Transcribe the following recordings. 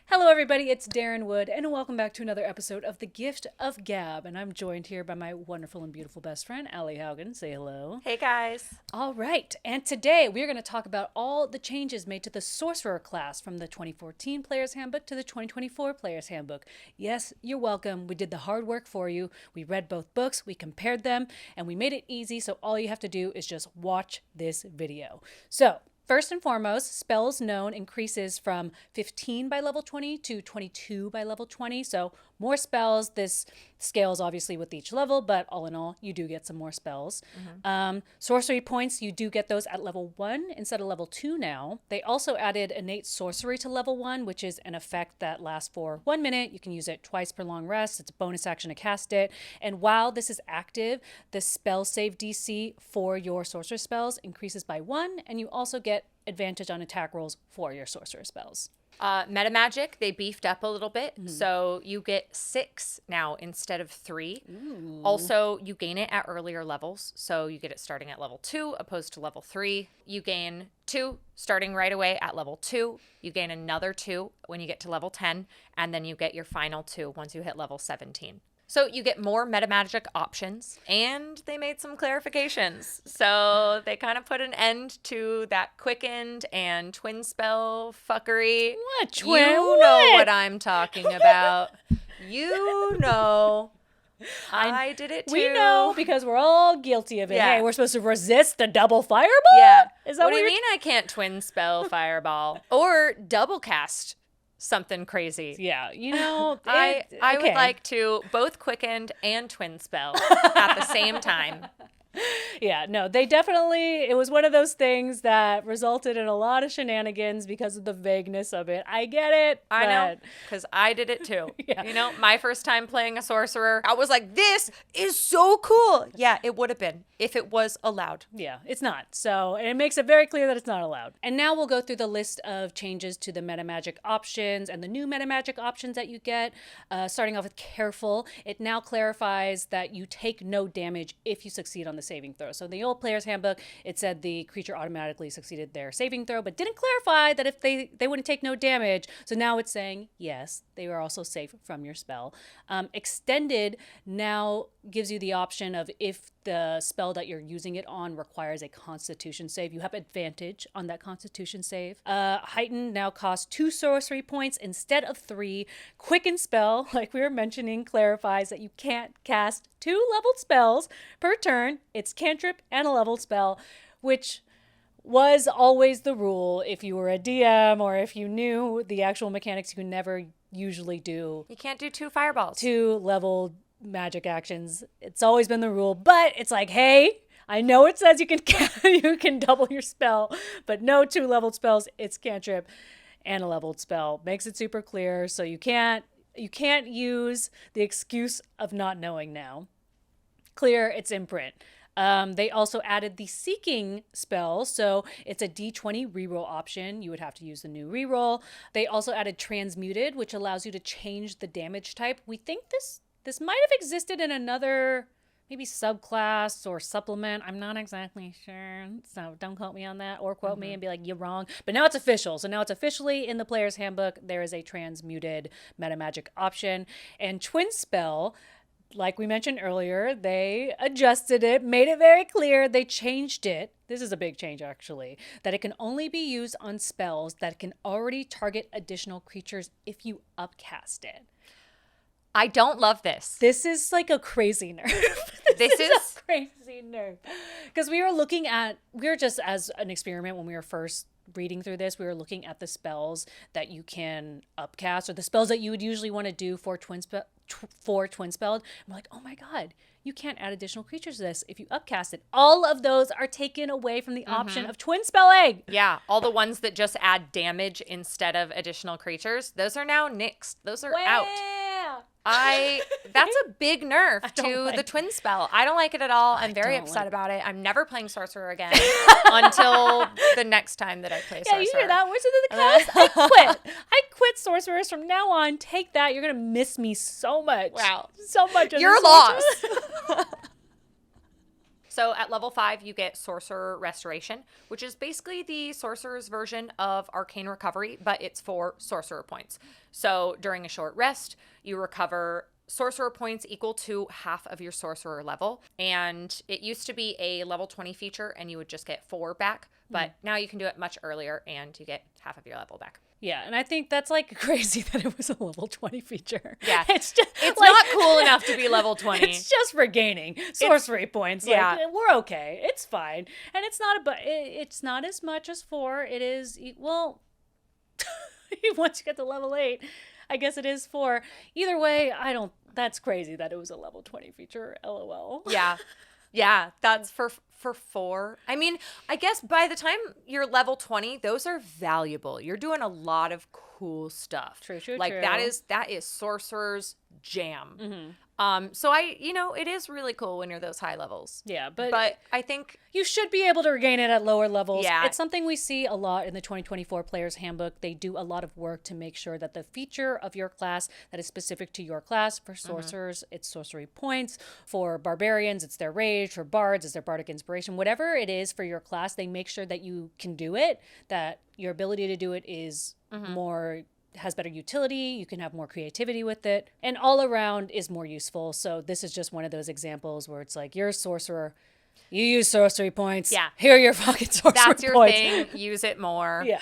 Hello everybody, it's Daryn Wood, and welcome back to another episode of The Gift of Gab, and I'm joined here by my wonderful and beautiful best friend, Allie Haugen. Say hello. Hey guys. All right, and today we're going to talk about all the changes made to the Sorcerer class from the 2014 Player's Handbook to the 2024 Player's Handbook. Yes, you're welcome. We did the hard work for you. We read both books, we compared them, and we made it easy, so all you have to do is just watch this video. So, first and foremost, spells known increases from 15 by level 20 to 22 by level 20. So more spells. This scales obviously with each level, but all in all, you do get some more spells. Sorcery points, you do get those at level 1 instead of level 2 now. They also added innate sorcery to level 1, which is an effect that lasts for 1 minute. You can use it twice per long rest. It's a bonus action to cast it. And while this is active, the spell save DC for your sorcerer spells increases by 1, and you also get advantage on attack rolls for your sorcerer spells. Metamagic, they beefed up a little bit, so you get 6 now instead of 3. Ooh. Also, you gain it at earlier levels, so you get it starting at level 2 opposed to level 3. You gain 2 starting right away at level 2. You gain another 2 when you get to level 10, and then you get your final 2 once you hit level 17. So you get more metamagic options, and they made some clarifications. So they kind of put an end to that quickened and twin spell fuckery. What twin? You know what I'm talking about. You know. I did it too. We know because we're all guilty of it. Yeah. Hey, we're supposed to resist the double fireball? Yeah. Is that what do you mean I can't twin spell fireball? Or double cast something crazy? Yeah, you know, I okay. would like to both quickened and twin spell at the same time. Yeah, no, it was one of those things that resulted in a lot of shenanigans because of the vagueness of it. I get it. I know, because I did it too. Yeah. You know, my first time playing a sorcerer, I was like, this is so cool. Yeah, it would have been if it was allowed. Yeah, it's not. So it makes it very clear that it's not allowed. And now we'll go through the list of changes to the metamagic options and the new metamagic options that you get. Starting off with careful, it now clarifies that you take no damage if you succeed on the saving throw. So in the old player's handbook, it said the creature automatically succeeded their saving throw, but didn't clarify that if they wouldn't take no damage. So now it's saying, yes, they are also safe from your spell. Extended now gives you the option of if the spell that you're using it on requires a constitution save, you have advantage on that constitution save. Heightened now costs 2 sorcery points instead of 3. Quicken spell, like we were mentioning, clarifies that you can't cast 2 leveled spells per turn. It's cantrip and a leveled spell, which was always the rule if you were a DM or if you knew the actual mechanics. You never usually do You can't do 2 fireballs. 2 leveled magic actions. It's always been the rule, but it's like, hey, I know it says you can double your spell, but no 2 leveled spells. It's cantrip and a leveled spell. Makes it super clear, so you can't use the excuse of not knowing now. Clear, it's in print. They also added the Seeking spell, so it's a D20 reroll option. You would have to use the new reroll. They also added Transmuted, which allows you to change the damage type. We think this might have existed in another maybe subclass or supplement. I'm not exactly sure, so don't quote me on that or quote me and be like, you're wrong. But now it's official. So now it's officially in the player's handbook. There is a Transmuted metamagic option. And Twin Spell, like we mentioned earlier, they adjusted it, made it very clear. They changed it. This is a big change, actually, that it can only be used on spells that can already target additional creatures if you upcast it. I don't love this. This is like a crazy nerf. This is a crazy nerf. Because we were just as an experiment when we were first reading through this, we were looking at the spells that you can upcast or the spells that you would usually want to do for twin spelled. And we're like, oh my God, you can't add additional creatures to this if you upcast it. All of those are taken away from the option of twin spelling. Yeah, all the ones that just add damage instead of additional creatures, those are now nixed. Those are out. That's a big nerf to the twin spell. I don't like it at all. I'm very upset about it. I'm never playing Sorcerer again until the next time that I play Sorcerer. Yeah, you hear that? Wizard of the Coast? I quit. I quit Sorcerers from now on. Take that. You're going to miss me so much. Wow. So much. You're lost. So at level 5, you get Sorcerer Restoration, which is basically the Sorcerer's version of Arcane Recovery, but it's for Sorcerer points. So during a short rest, you recover Sorcerer points equal to half of your Sorcerer level. And it used to be a level 20 feature, and you would just get 4 back. But now you can do it much earlier, and you get half of your level back. Yeah, and I think that's like crazy that it was a level 20 feature. Yeah. It's just It's like, not cool enough to be level 20. It's just for gaining sorcery points. Like, yeah. we're okay. It's fine. And it's not it's not as much as 4. It is well once you get to level 8, I guess it is 4. Either way, that's crazy that it was a level 20 feature. LOL. Yeah. Yeah, that's for 4. I mean, I guess by the time you're level 20, those are valuable. You're doing a lot of cool stuff. True. Like that is Sorcerer's jam. Mm-hmm. So it is really cool when you're those high levels. Yeah, but I think you should be able to regain it at lower levels. Yeah. It's something we see a lot in the 2024 Player's Handbook. They do a lot of work to make sure that the feature of your class that is specific to your class, for sorcerers, it's sorcery points. For barbarians, it's their rage. For bards, it's their bardic inspiration. Whatever it is for your class, they make sure that you can do it, that your ability to do it is has better utility, you can have more creativity with it, and all around is more useful. So this is just one of those examples where it's like, you're a sorcerer, you use sorcery points. Yeah. Here are your fucking sorcery points. that's your thing. Use it more. Yeah.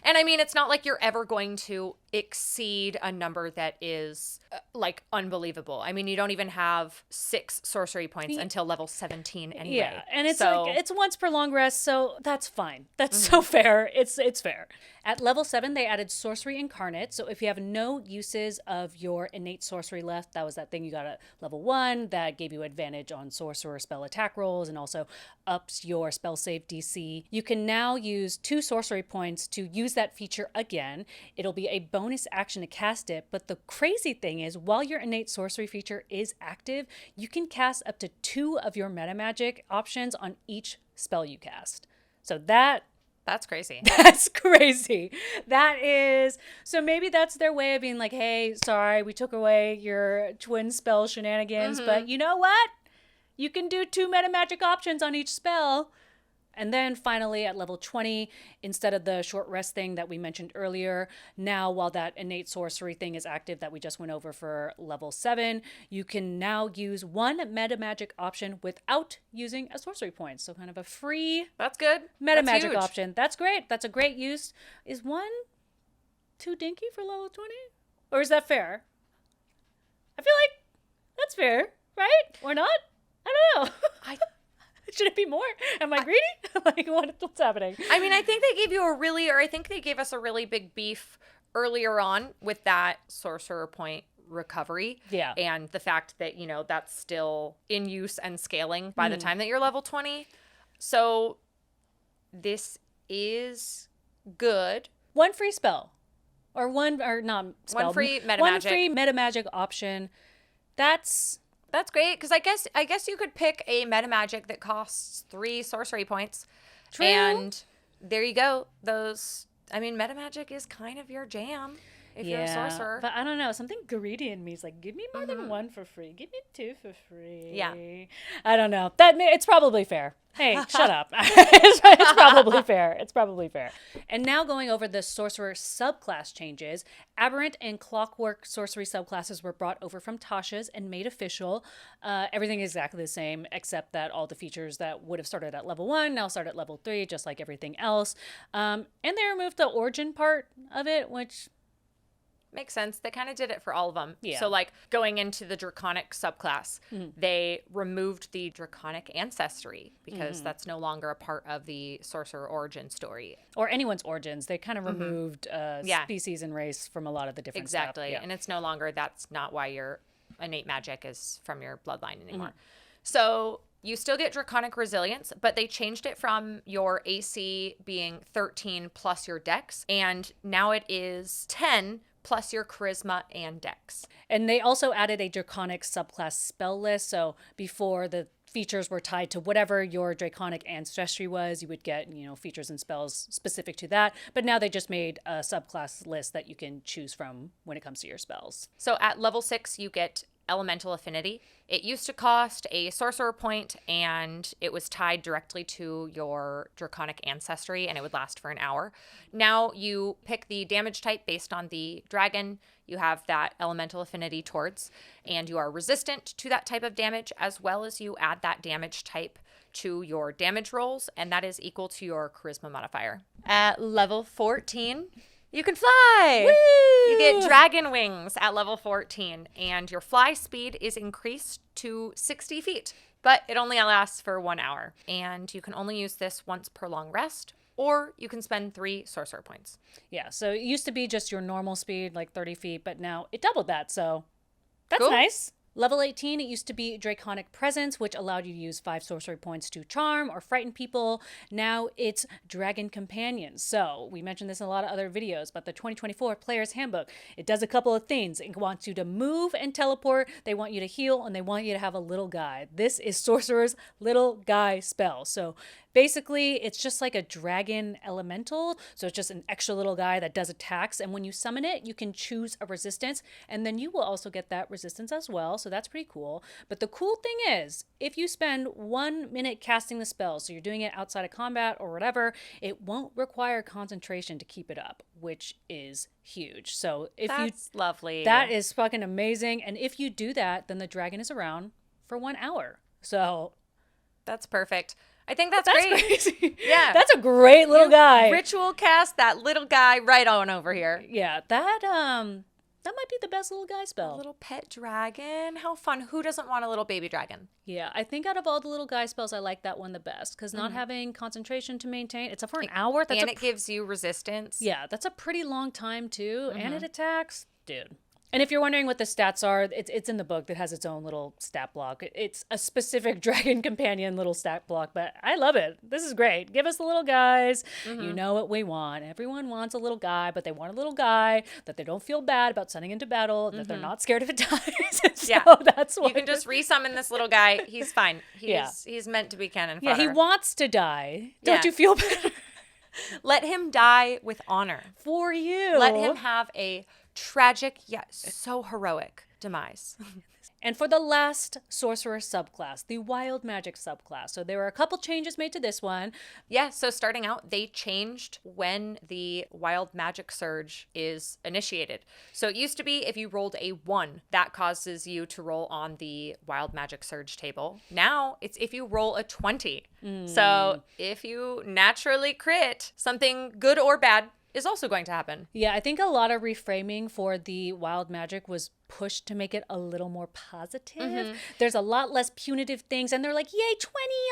And I mean, it's not like you're ever going to exceed a number that is like unbelievable. I mean, you don't even have 6 sorcery points until level 17 anyway. Yeah, and it's it's once per long rest, so that's fine. That's so fair. It's fair. At level 7, they added Sorcery Incarnate. So if you have no uses of your innate sorcery left, that was that thing you got at level 1 that gave you advantage on sorcerer spell attack rolls and also ups your spell save DC. You can now use 2 sorcery points to use that feature again. It'll be a bonus action to cast it, but the crazy thing is, while your innate sorcery feature is active, you can cast up to 2 of your metamagic options on each spell you cast. So that's crazy. That's crazy. That is, so maybe that's their way of being like, hey, sorry, we took away your twin spell shenanigans, but you know what? You can do 2 metamagic options on each spell. And then finally at level 20, instead of the short rest thing that we mentioned earlier, now while that innate sorcery thing is active that we just went over for level 7, you can now use 1 metamagic option without using a sorcery point. So kind of a free That's good. metamagic option. That's great. That's a great use. Is 1 too dinky for level 20? Or is that fair? I feel like that's fair, right? Or not? I don't know. Should it be more? Am I greedy? Like, what's happening? I mean, I think they gave us a really big beef earlier on with that sorcerer point recovery. Yeah. And the fact that, that's still in use and scaling by the time that you're level 20. So this is good. 1 free spell. Or not spell. 1 free metamagic. 1 free metamagic option. That's great, because I guess you could pick a metamagic that costs 3 sorcery points. True. And there you go. Metamagic is kind of your jam if you're a sorcerer. But I don't know. Something greedy in me is like, give me more than 1 for free. Give me 2 for free. Yeah. I don't know. It's probably fair. Hey, shut up. It's probably fair. It's probably fair. And now going over the sorcerer subclass changes, Aberrant and Clockwork sorcery subclasses were brought over from Tasha's and made official. Everything is exactly the same, except that all the features that would have started at level 1 now start at level 3, just like everything else. And they removed the origin part of it, which makes sense. They kind of did it for all of them. Yeah. So like going into the Draconic subclass, they removed the Draconic ancestry because that's no longer a part of the sorcerer origin story. Or anyone's origins. They kind of removed species and race from a lot of the different stuff. Exactly. And it's no longer, that's not why your innate magic is from your bloodline anymore. So you still get Draconic resilience, but they changed it from your AC being 13 plus your dex, and now it is 10 plus your charisma and dex. And they also added a Draconic subclass spell list. So before, the features were tied to whatever your Draconic ancestry was. You would get, features and spells specific to that. But now they just made a subclass list that you can choose from when it comes to your spells. So at level 6, you get elemental affinity. It used to cost a sorcerer point, and it was tied directly to your draconic ancestry, and it would last for an hour. Now you pick the damage type based on the dragon you have that elemental affinity towards, and you are resistant to that type of damage, as well as you add that damage type to your damage rolls, and that is equal to your charisma modifier. At level 14, you can fly! Woo! You get dragon wings at level 14, and your fly speed is increased to 60 feet, but it only lasts for 1 hour, and you can only use this once per long rest, or you can spend 3 sorcerer points. Yeah, so it used to be just your normal speed, like 30 feet, but now it doubled that, so that's Cool. nice. Level 18, it used to be Draconic Presence, which allowed you to use 5 sorcery points to charm or frighten people. Now it's Dragon Companions. So we mentioned this in a lot of other videos, but the 2024 Player's Handbook, it does a couple of things. It wants you to move and teleport. They want you to heal, and they want you to have a little guy. This is Sorcerer's little guy spell. So basically, it's just like a dragon elemental. So it's just an extra little guy that does attacks. And when you summon it, you can choose a resistance. And then you will also get that resistance as well. So that's pretty cool. But the cool thing is, if you spend 1 minute casting the spell, so you're doing it outside of combat or whatever, it won't require concentration to keep it up, which is huge. So if That's lovely. that is fucking amazing. And if you do that, then the dragon is around for 1 hour. So That's perfect. I think that's that's great. crazy. Yeah. That's a great little guy. Ritual cast that little guy right on over here. Yeah, that might be the best little guy A spell. little pet dragon. How fun. Who doesn't want a little baby dragon? Yeah, I think out of all the little guy spells, I like that one the best because not having concentration to maintain, it's for an hour. That's And it gives you resistance. yeah, that's a pretty long time too, and it attacks, dude. And if you're wondering what the stats are, it's in the book that has its own little stat block. It's a specific Dragon Companion little stat block, but I love it. This is great. Give us the little guys. You know what we want. Everyone wants a little guy, but they want a little guy that they don't feel bad about sending into battle, that they're not scared if it dies. So Yeah. that's why You can just resummon this little guy. He's fine. He's meant to be cannon fodder. yeah, he wants to die. Don't Yeah. you feel better Let him die with honor. for you? Let him have a tragic yet so heroic demise. And for the last sorcerer subclass, the wild magic subclass. So there were a couple changes made to this one. Yeah, so starting out, they changed when the wild magic surge is initiated. So it used to be if you rolled a 1, that causes you to roll on the wild magic surge table. Now it's if you roll a 20. So if you naturally crit, something good or bad is also going to happen. Yeah, I think a lot of reframing for the wild magic was pushed to make it a little more positive. There's a lot less punitive things, and they're like, yay, 20,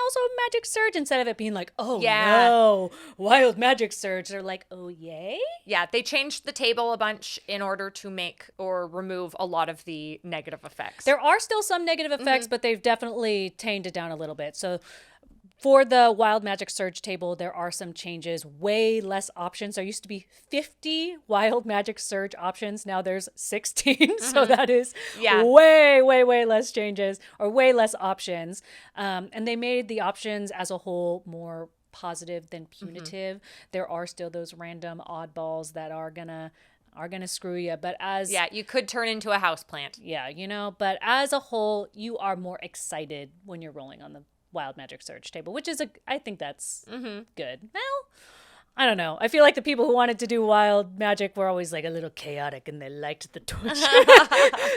also magic surge, instead of it being like, oh Yeah. no, wild magic surge. They're like, oh yay? Yeah, they changed the table a bunch in order to make or remove a lot of the negative effects. There are still some negative effects, but they've definitely tamed it down a little bit. So for the Wild Magic Surge table, there are some changes, way less options. There used to be 50 Wild Magic Surge options. Now there's 16. So that is Yeah. way, way, way less changes or way less options. And they made the options as a whole more positive than punitive. There are still those random oddballs that are gonna screw you. But as Yeah, you could turn into a houseplant. yeah, but as a whole, you are more excited when you're rolling on the Wild Magic Surge table, which is I think that's good. Well, I don't know. I feel like the people who wanted to do wild magic were always like a little chaotic, and they liked the torture.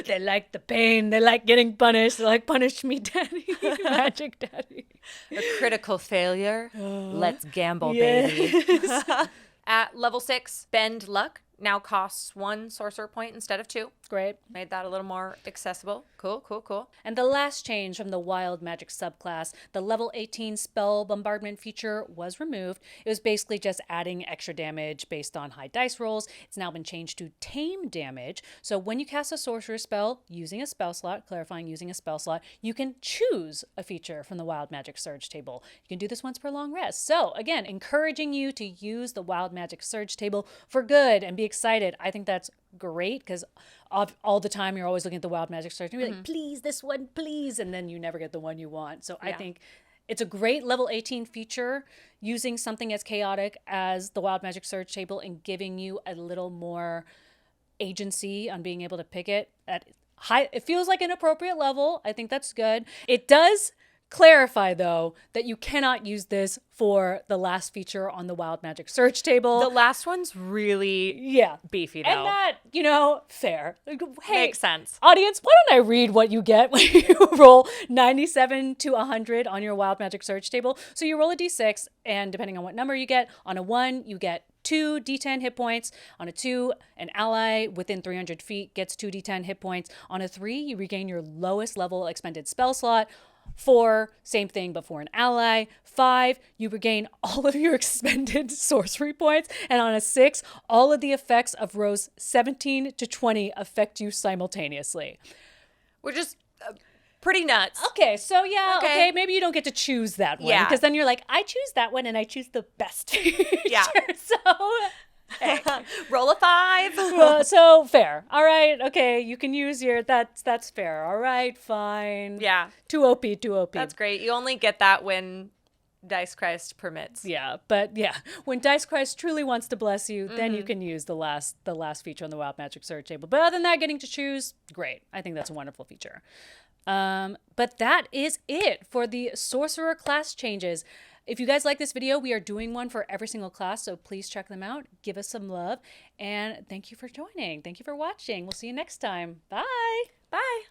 They liked the pain. They liked getting punished. They're like, punish me, daddy, magic daddy. A critical failure. Let's gamble, baby. Yes. At level 6, Bend Luck now costs 1 sorcerer point instead of 2. Great. Made that a little more accessible. Cool. And the last change from the Wild Magic subclass, the level 18 spell bombardment feature was removed. It was basically just adding extra damage based on high dice rolls. It's now been changed to tame damage. So when you cast a sorcerer spell using a spell slot, clarifying using a spell slot, you can choose a feature from the Wild Magic Surge table. You can do this once per long rest. So again, encouraging you to use the Wild Magic Surge table for good and be excited. I think that's great because all the time you're always looking at the Wild Magic Surge and you're like, please, this one, please, and then you never get the one you want. So I think it's a great level 18 feature using something as chaotic as the Wild Magic Surge table and giving you a little more agency on being able to pick it at high. It feels like an appropriate level. I think that's good. It does clarify, though, that you cannot use this for the last feature on the Wild Magic search table. The last one's really beefy, though. And that, fair. Hey, Makes sense. Audience, why don't I read what you get when you roll 97 to 100 on your Wild Magic search table? So you roll a d6, and depending on what number you get, on a 1, you get 2 d10 hit points. On a 2, an ally within 300 feet gets 2 d10 hit points. On a 3, you regain your lowest level expended spell slot. 4, same thing, but for an ally. 5, you regain all of your expended sorcery points. And on a 6, all of the effects of rows 17 to 20 affect you simultaneously. We're just pretty nuts. Okay, so okay, maybe you don't get to choose that one. Yeah. Because then you're like, I choose that one and I choose the best feature. Yeah. So... Hey. Roll a 5. Well, so fair. All right. Okay. You can use your, that's fair. All right. Fine. Yeah. Too OP. That's great. You only get that when Dice Christ permits. Yeah. But yeah, when Dice Christ truly wants to bless you, then you can use the last feature on the Wild Magic search table. But other than that, getting to choose, great. I think that's a wonderful feature. But that is it for the Sorcerer class changes. If you guys like this video, we are doing one for every single class, so please check them out. Give us some love, and thank you for joining. Thank you for watching. We'll see you next time. Bye. Bye.